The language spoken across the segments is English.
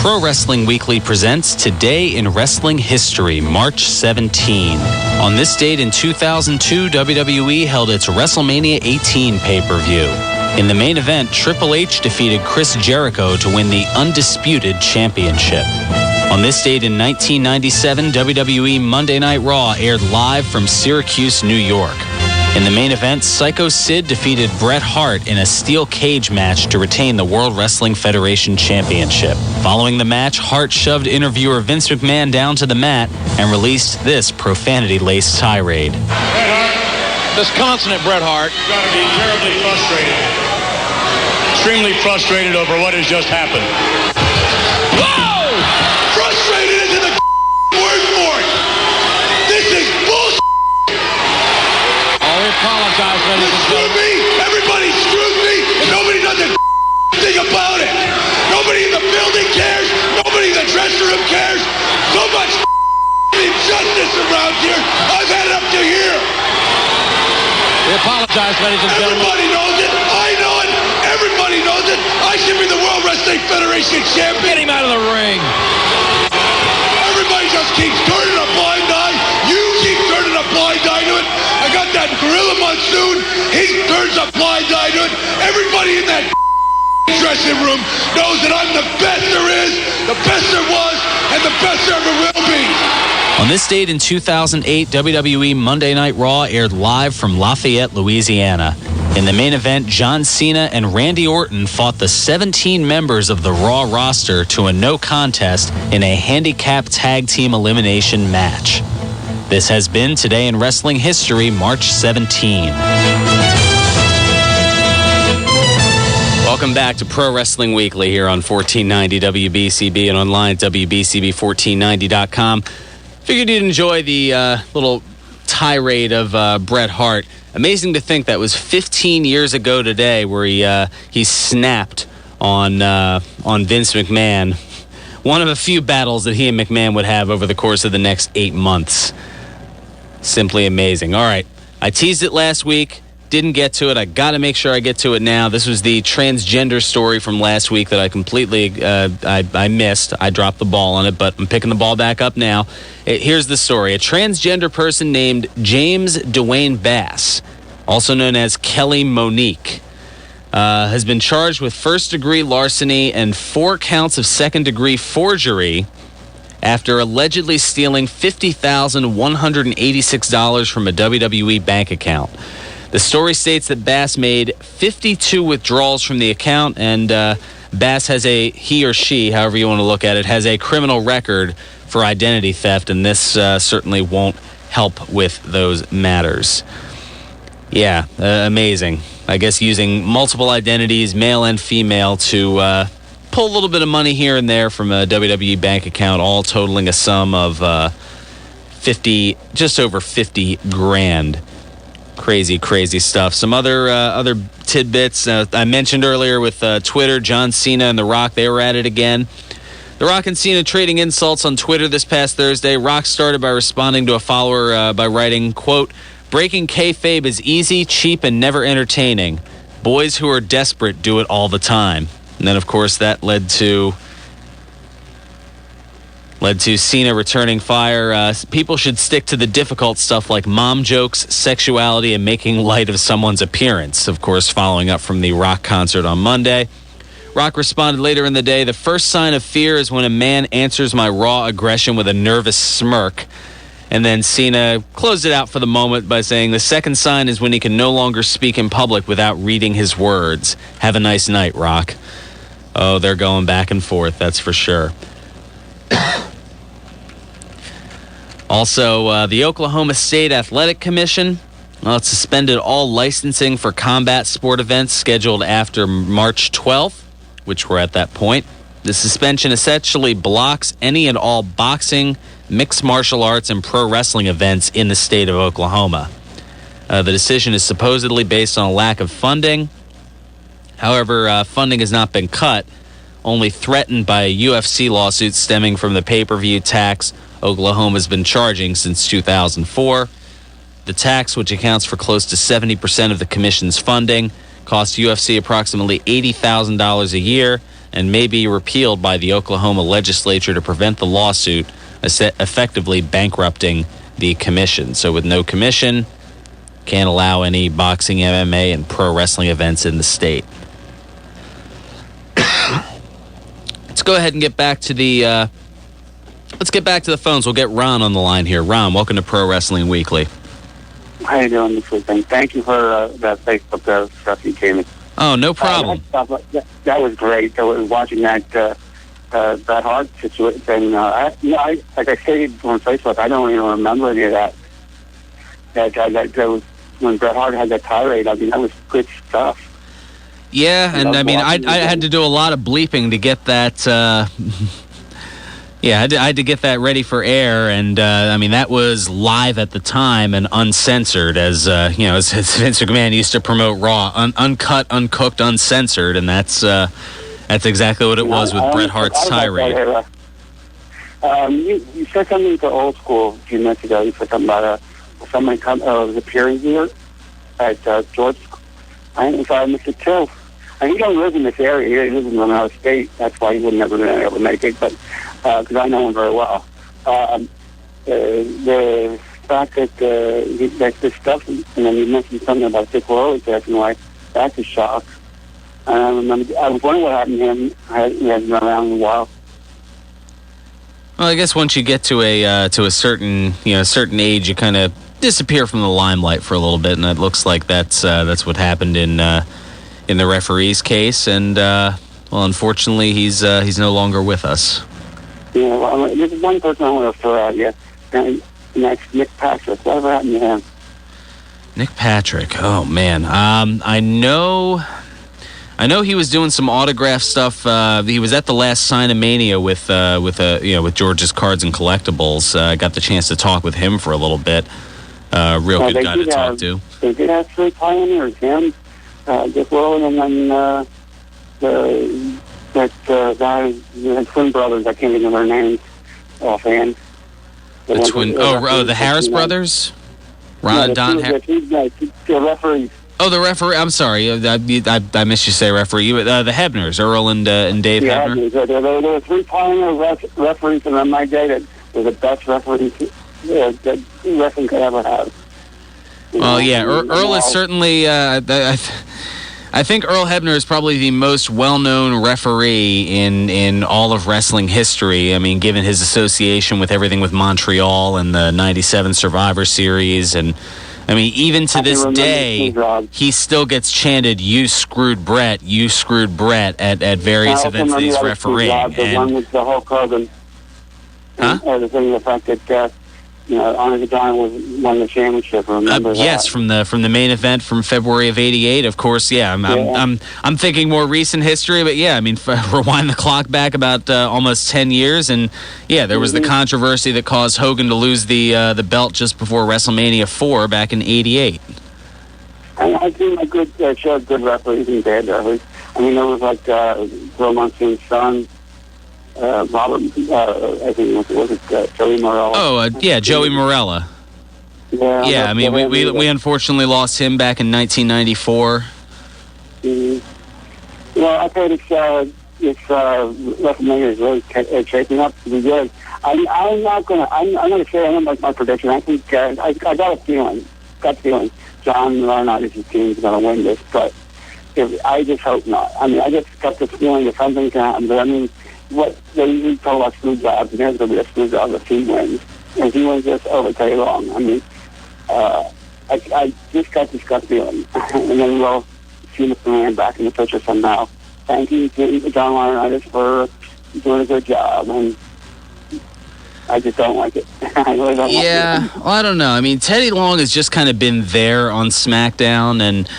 Pro Wrestling Weekly presents Today in Wrestling History, March 17. On this date in 2002, WWE held its WrestleMania 18 pay-per-view. In the main event, Triple H defeated Chris Jericho to win the Undisputed Championship. On this date in 1997, WWE Monday Night Raw aired live from Syracuse, New York. In the main event, Psycho Sid defeated Bret Hart in a steel cage match to retain the World Wrestling Federation Championship. Following the match, Hart shoved interviewer Vince McMahon down to the mat and released this profanity-laced tirade. Bret Hart, disconsolate Bret Hart, got to be terribly frustrated. Extremely frustrated over what has just happened. Whoa! Frustrated isn't the word for it. This is bullshit. Apologize, ladies and gentlemen. Me. Everybody screwed me, and nobody does a thing about it. Nobody in the building cares. Nobody in the dressing room cares. So much injustice around here. I've had it up to here. We apologize, ladies and gentlemen. Everybody knows it. I know it. Everybody knows it. I should be the World Wrestling Federation champion. Get him out of the ring. Everybody just keeps turning a blind eye. You keep turning a blind eye to it. I got that Gorilla Monsoon. He turns a blind eye to it. Everybody in that dressing room knows that I'm the best there is, the best there was, and the best there ever will be. On this date in 2008, WWE Monday Night Raw aired live from Lafayette, Louisiana. In the main event, John Cena and Randy Orton fought the 17 members of the Raw roster to a no contest in a handicap tag team elimination match. This has been Today in Wrestling History, March 17. Welcome back to Pro Wrestling Weekly here on 1490 WBCB and online at WBCB1490.com. Figured you'd enjoy the little tirade of Bret Hart. Amazing to think that was 15 years ago today where he snapped on Vince McMahon. One of a few battles that he and McMahon would have over the course of the next 8 months. Simply amazing. All right. I teased it last week. Didn't get to it. I got to make sure I get to it now. This was the transgender story from last week that I completely I missed. I dropped the ball on it, but I'm picking the ball back up now. Here's the story. A transgender person named James Dwayne Bass, also known as Kelly Monique, has been charged with first-degree larceny and 4 counts of second-degree forgery after allegedly stealing $50,186 from a WWE bank account. The story states that Bass made 52 withdrawals from the account, and Bass has he or she, however you want to look at it, has a criminal record for identity theft, and this certainly won't help with those matters. Yeah, amazing. I guess using multiple identities, male and female, to pull a little bit of money here and there from a WWE bank account, all totaling a sum of just over 50 grand. Crazy stuff. Some other tidbits I mentioned earlier with Twitter. John Cena and The Rock, they were at it again. The Rock and Cena trading insults on Twitter this past Thursday. Rock started by responding to a follower by writing, quote, "Breaking kayfabe is easy, cheap, and never entertaining. Boys who are desperate do it all the time." And then, of course, that led to Cena returning fire. People should stick to the difficult stuff like mom jokes, sexuality, and making light of someone's appearance. Of course, following up from the Rock concert on Monday. Rock responded later in the day, "The first sign of fear is when a man answers my raw aggression with a nervous smirk." And then Cena closed it out for the moment by saying, "The second sign is when he can no longer speak in public without reading his words. Have a nice night, Rock." Oh, they're going back and forth, that's for sure. Also, the Oklahoma State Athletic Commission it suspended all licensing for combat sport events scheduled after March 12th, which we're at that point. The suspension essentially blocks any and all boxing, mixed martial arts, and pro wrestling events in the state of Oklahoma. The decision is supposedly based on a lack of funding. However, funding has not been cut, only threatened by a UFC lawsuit stemming from the pay-per-view tax Oklahoma's been charging since 2004. The tax, which accounts for close to 70% of the commission's funding, costs UFC approximately $80,000 a year. and may be repealed by the Oklahoma legislature to prevent the lawsuit, effectively bankrupting the commission. So with no commission, can't allow any boxing, MMA, and pro wrestling events in the state. Let's go ahead and get back to the phones. We'll get Ron on the line here. Ron, welcome to Pro Wrestling Weekly. How you doing this weekend? Thank you for that Facebook stuff you gave me. Oh, no problem. That was great. I was watching that Bret Hart situation. Like I stated on Facebook, I don't even remember any of that. That was when Bret Hart had that tirade. I mean, that was good stuff. Yeah, and I mean, I had to do a lot of bleeping to get that. Yeah, I had to get that ready for air, and I mean, that was live at the time and uncensored, as as Vince McMahon used to promote Raw, uncut, uncooked, uncensored, and that's exactly what it was with Bret Hart's tirade. You said something to Old School a few minutes ago. You said something about somebody was appearing here at George. I missed it too. And he don't live in this area. He lives in another state. That's why he would never been able to make it. But because I know him very well, the fact that this stuff, and then you mentioned something about Dick Worley passing away, that's a shock. I remember. I was wondering what happened to him. He hasn't been around in a while. Well, I guess once you get to a certain age, you kind of disappear from the limelight for a little bit, and it looks like that's what happened in the referee's case, and unfortunately, he's no longer with us. Yeah, well, there's one person I want to throw out here, and that's Nick Patrick. Whatever happened to him? Nick Patrick. Oh man, I know he was doing some autograph stuff. He was at the last Sign-A-Mania with George's Cards and Collectibles. I got the chance to talk with him for a little bit. Real good guy to talk to. They did have 3 pioneers, him, Dick Worley, and then the twin brothers. I can't remember their names offhand. The Harris brothers? Ron and Don Harris? The referees. Oh, the referee. I'm sorry. I missed you say referee. The Hebners, Earl and Dave Hebner. There were 3 pioneer referees in my day that were the best referees that wrestling could ever have. Well, yeah, Earl is certainly. I think Earl Hebner is probably the most well-known referee in all of wrestling history. I mean, given his association with everything with Montreal and the '97 Survivor Series, and I mean, even to this day, he still gets chanted, "You screwed Bret, you screwed Bret" at various events that he's refereeing. The one with the Hulk Hogan. The fact that Honor the Giant won the championship. Remember that? Yes, from the main event from February of '88. Of course, yeah. I'm thinking more recent history, but yeah, I mean, rewind the clock back about almost 10 years, and yeah, there was the controversy that caused Hogan to lose the belt just before WrestleMania 4 back in '88. I think a good referees and bad referees. I mean, there was like Bill Monsoon's son. Robert, I think was it Joey Morella? Oh, yeah, Joey Morella. Yeah, I mean, we unfortunately lost him back in 1994. Well, I think it's WrestleMania is really shaping up to be good. I'm gonna say I don't like my prediction. I think I got a feeling, John Laurinaitis' team is gonna win this, but I just hope not. I mean, I just got this feeling that something can happen. But I mean, what they usually call us screw jobs, and there's going to be a screw job if he wins. And he wins this over Teddy Long. I mean, I just got this gut feeling. And then we'll see the man back in the picture somehow. Thank you to John Laurinaitis for doing a good job. And I just don't like it. I really don't like it. Yeah, well, I don't know. I mean, Teddy Long has just kind of been there on SmackDown, and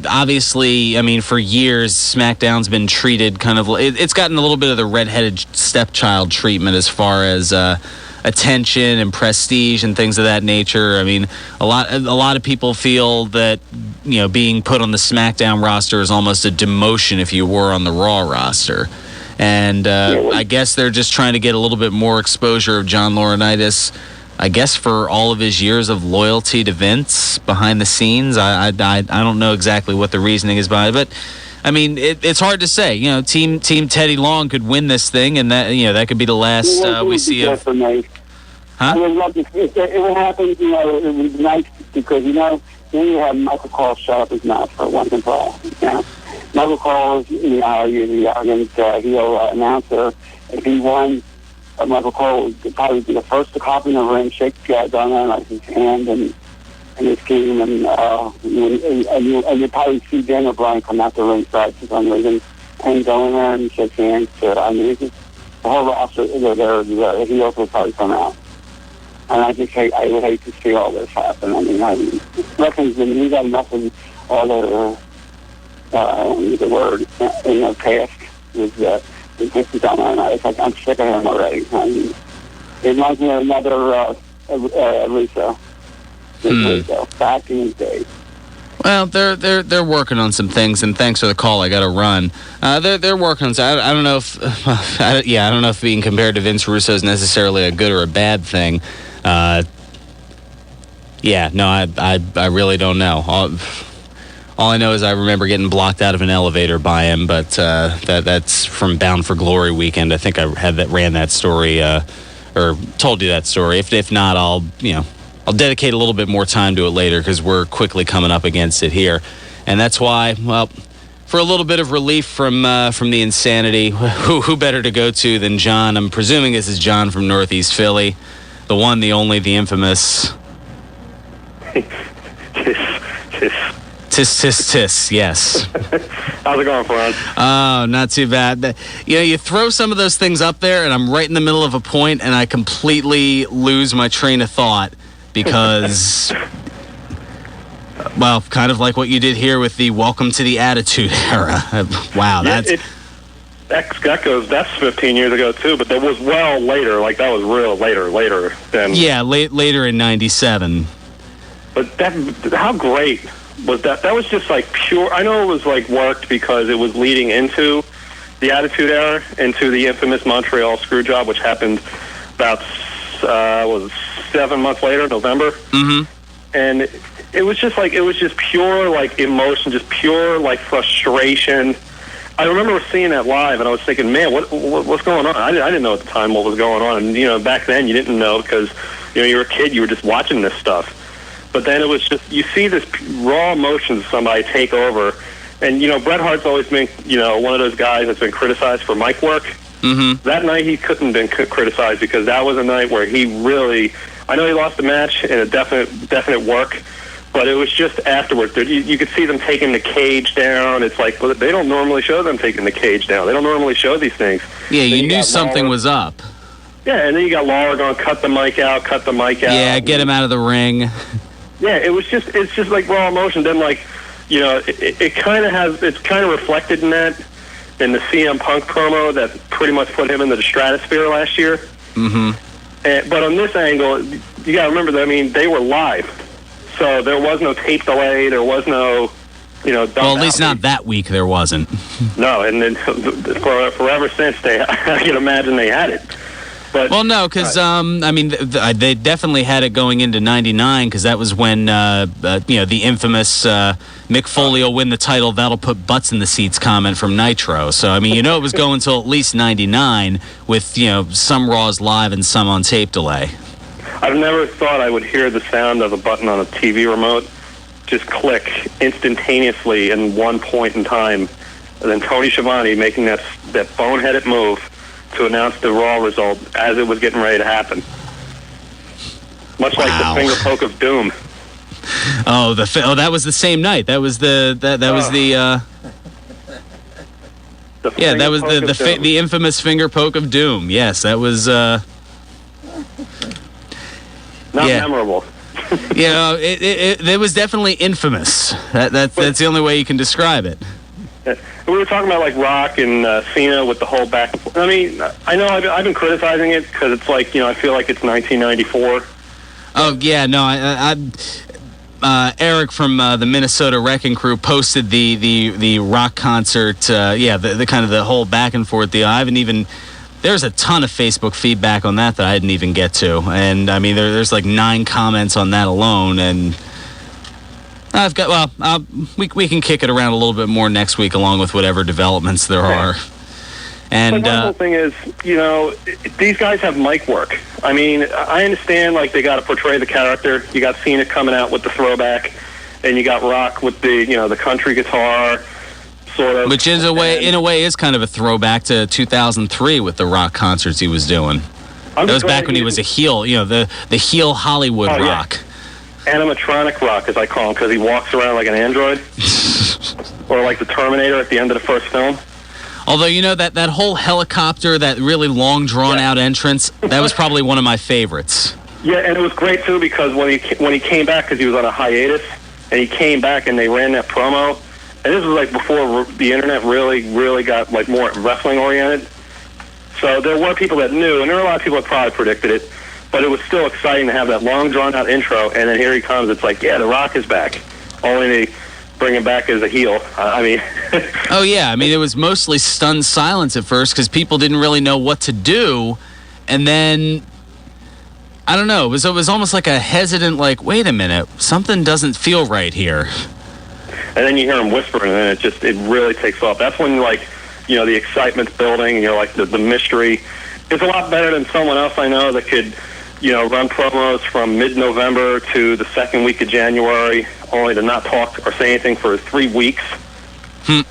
obviously, I mean, for years, SmackDown's been treated kind of. It's gotten a little bit of the redheaded stepchild treatment as far as attention and prestige and things of that nature. I mean, a lot of people feel that being put on the SmackDown roster is almost a demotion if you were on the Raw roster. And I guess they're just trying to get a little bit more exposure of John Laurinaitis, I guess, for all of his years of loyalty to Vince behind the scenes. I don't know exactly what the reasoning is behind it, but I mean, it's hard to say. You know, Team Teddy Long could win this thing, and that could be the last we see of. For me. Huh? I would love to. If it would happen, it would be nice because then you have Michael Cole shut up his mouth for once and for all. Michael Cole is the arrogant heel announcer. If he won, Michael Cole would probably be the first to cop in the ring, shake Don Limelighter's hand and his team, and you probably see Daniel Bryan come out the ringside for some reason and go in there and shake hands. The whole roster, the heels will probably come out. And I would hate to see all this happen. I mean, we got enough of all the word, past with Don Limelighter. It's like I'm sick of him already. I mean, it reminds me of another Russo. Back in the day. Well, they're working on some things, and thanks for the call. I got to run. They're working on. I don't know if I don't know if being compared to Vince Russo is necessarily a good or a bad thing. I really don't know. All I know is I remember getting blocked out of an elevator by him, but that's from Bound for Glory weekend. I think I ran that story or told you that story. If not, I'll dedicate a little bit more time to it later because we're quickly coming up against it here. And that's why, well, for a little bit of relief from the insanity, who better to go to than John? I'm presuming this is John from Northeast Philly. The one, the only, the infamous. Tis, yes. How's it going, Fearon? Oh, not too bad. You throw some of those things up there, and I'm right in the middle of a point, and I completely lose my train of thought. Because, well, kind of like what you did here with the Welcome to the Attitude Era. Wow, that's 15 years ago too, but that was well later. Like that was real later than. Yeah, later in '97. But how great was that? That was just like pure. I know it was like worked because it was leading into the Attitude Era, into the infamous Montreal Screwjob, which happened about 7 months later, November. Mm-hmm. And it was just pure like emotion, just pure like frustration. I remember seeing that live, and I was thinking, man, what's going on? I didn't know at the time what was going on. And, back then you didn't know because, you were a kid, you were just watching this stuff. But then it was just, you see this raw emotion of somebody take over. And, Bret Hart's always been, one of those guys that's been criticized for mic work. Mm-hmm. That night he couldn't have been criticized because that was a night where he really, I know he lost the match in a definite work, but it was just afterwards. You could see them taking the cage down. It's like, well, they don't normally show them taking the cage down. They don't normally show these things. Yeah, you knew something was up. Yeah, and then you got Laura going, cut the mic out. Yeah, get him out of the ring. Yeah, it's just like raw emotion. Then it's kind of reflected in that. In the CM Punk promo that pretty much put him into the stratosphere last year. Mm-hmm. But on this angle, you got to remember that, they were live. So there was no tape delay. There was no, dump well, at least out. not that week there wasn't. No, and then forever since, I can imagine they had it. But, well, no, because, they definitely had it going into 99 because that was when, the infamous Mick Foley will win the title, that'll put butts in the seats comment from Nitro. So, it was going until at least 99 with, some Raws live and some on tape delay. I've never thought I would hear the sound of a button on a TV remote just click instantaneously in one point in time. And then Tony Schiavone making that boneheaded move to announce the Raw result as it was getting ready to happen. Much like the finger poke of doom. Oh, that was the same night. That was the infamous finger poke of doom. Yes, that was not memorable. It was definitely infamous. That's the only way you can describe it. We were talking about like Rock and Cena with the whole back and forth. I know I've been criticizing it because it's like, I feel like it's 1994. Oh yeah, no, Eric from the Minnesota Wrecking Crew posted the Rock concert. The kind of the whole back and forth deal. There's a ton of Facebook feedback on that I didn't even get to, and there's like 9 comments on that alone, and I've got. Well, we can kick it around a little bit more next week, along with whatever developments there are. And the whole thing is, these guys have mic work. I mean, I understand like they got to portray the character. You got Cena coming out with the throwback, and you got Rock with the the country guitar, sort of. Which is in a way is kind of a throwback to 2003 with the Rock concerts he was doing. That was back when he was a heel. The heel Hollywood Rock. Yeah. Animatronic Rock, as I call him, because he walks around like an android, or like the Terminator at the end of the first film. Although, that whole helicopter, that really long, drawn-out entrance, that was probably one of my favorites. Yeah, and it was great, too, because when he came back, because he was on a hiatus, and he came back and they ran that promo, and this was, like, before the Internet really got, like, more wrestling-oriented. So there were people that knew, and there were a lot of people that probably predicted it, but it was still exciting to have that long, drawn-out intro, and then here he comes. It's like, yeah, The Rock is back. Only they bring him back as a heel. I mean... Oh, yeah. I mean, it was mostly stunned silence at first because people didn't really know what to do. And then, I don't know, it was almost like a hesitant, like, wait a minute, something doesn't feel right here. And then you hear him whispering, and then it really takes off. That's when, like, the excitement's building, and you're like, the mystery. It's a lot better than someone else I know that could, run promos from mid-November to the second week of January, only to not talk or say anything for 3 weeks. I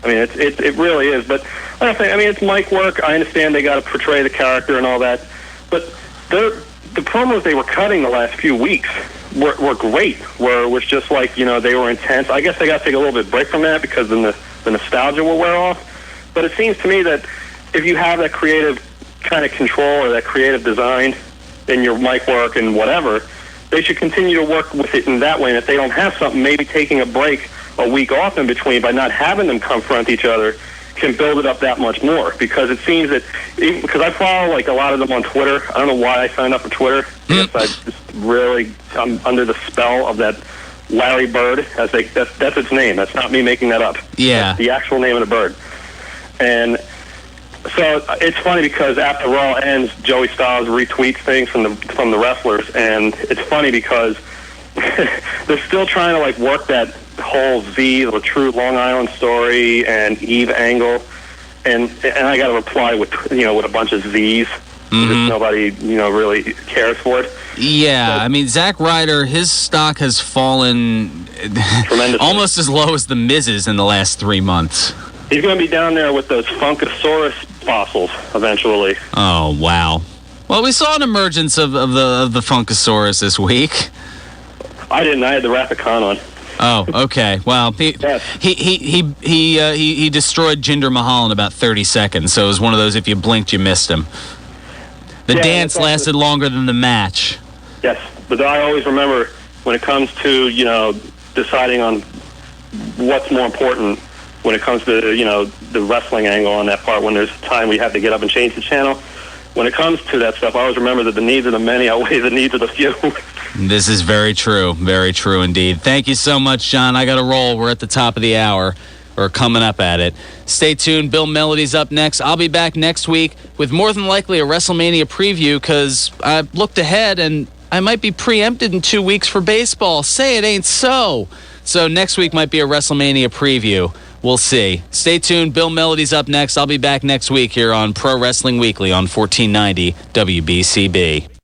mean, it really is. But like I say, I mean, it's mic work. I understand they got to portray the character and all that. But the promos they were cutting the last few weeks were great. Was just like, they were intense. I guess they got to take a little bit of break from that because then the nostalgia will wear off. But it seems to me that if you have that creative kind of control or that creative design in your mic work and whatever, they should continue to work with it in that way. And if they don't have something, maybe taking a break, a week off in between by not having them confront each other can build it up that much more. Because it seems that, because I follow like a lot of them on Twitter. I don't know why I signed up for Twitter. I guess I'm under the spell of that Larry Bird. That's its name. That's not me making that up. Yeah. That's the actual name of the bird. And so it's funny because after Raw ends, Joey Styles retweets things from the wrestlers, and it's funny because they're still trying to like work that whole the true Long Island story and Eve angle, and I got to reply with with a bunch of Z's. Because nobody really cares for it. Yeah, I mean Zack Ryder, his stock has fallen almost as low as the Miz's in the last 3 months. He's going to be down there with those Funkasaurus fossils eventually. Oh, wow. Well, we saw an emergence of the Funkasaurus this week. I didn't. I had the Rathacon on. Oh, okay. Well, he destroyed Jinder Mahal in about 30 seconds, so it was one of those if you blinked, you missed him. The dance lasted longer than the match. Yes, but I always remember when it comes to, deciding on what's more important when it comes to, the wrestling angle on that part, when there's time we have to get up and change the channel. When it comes to that stuff, I always remember that the needs of the many outweigh the needs of the few. This is very true indeed. Thank you so much, John. I got to roll. We're at the top of the hour, or coming up at it. Stay tuned. Bill Melody's up next. I'll be back next week with more than likely a WrestleMania preview because I looked ahead and I might be preempted in 2 weeks for baseball. Say it ain't so. So next week might be a WrestleMania preview. We'll see. Stay tuned. Bill Melody's up next. I'll be back next week here on Pro Wrestling Weekly on 1490 WBCB.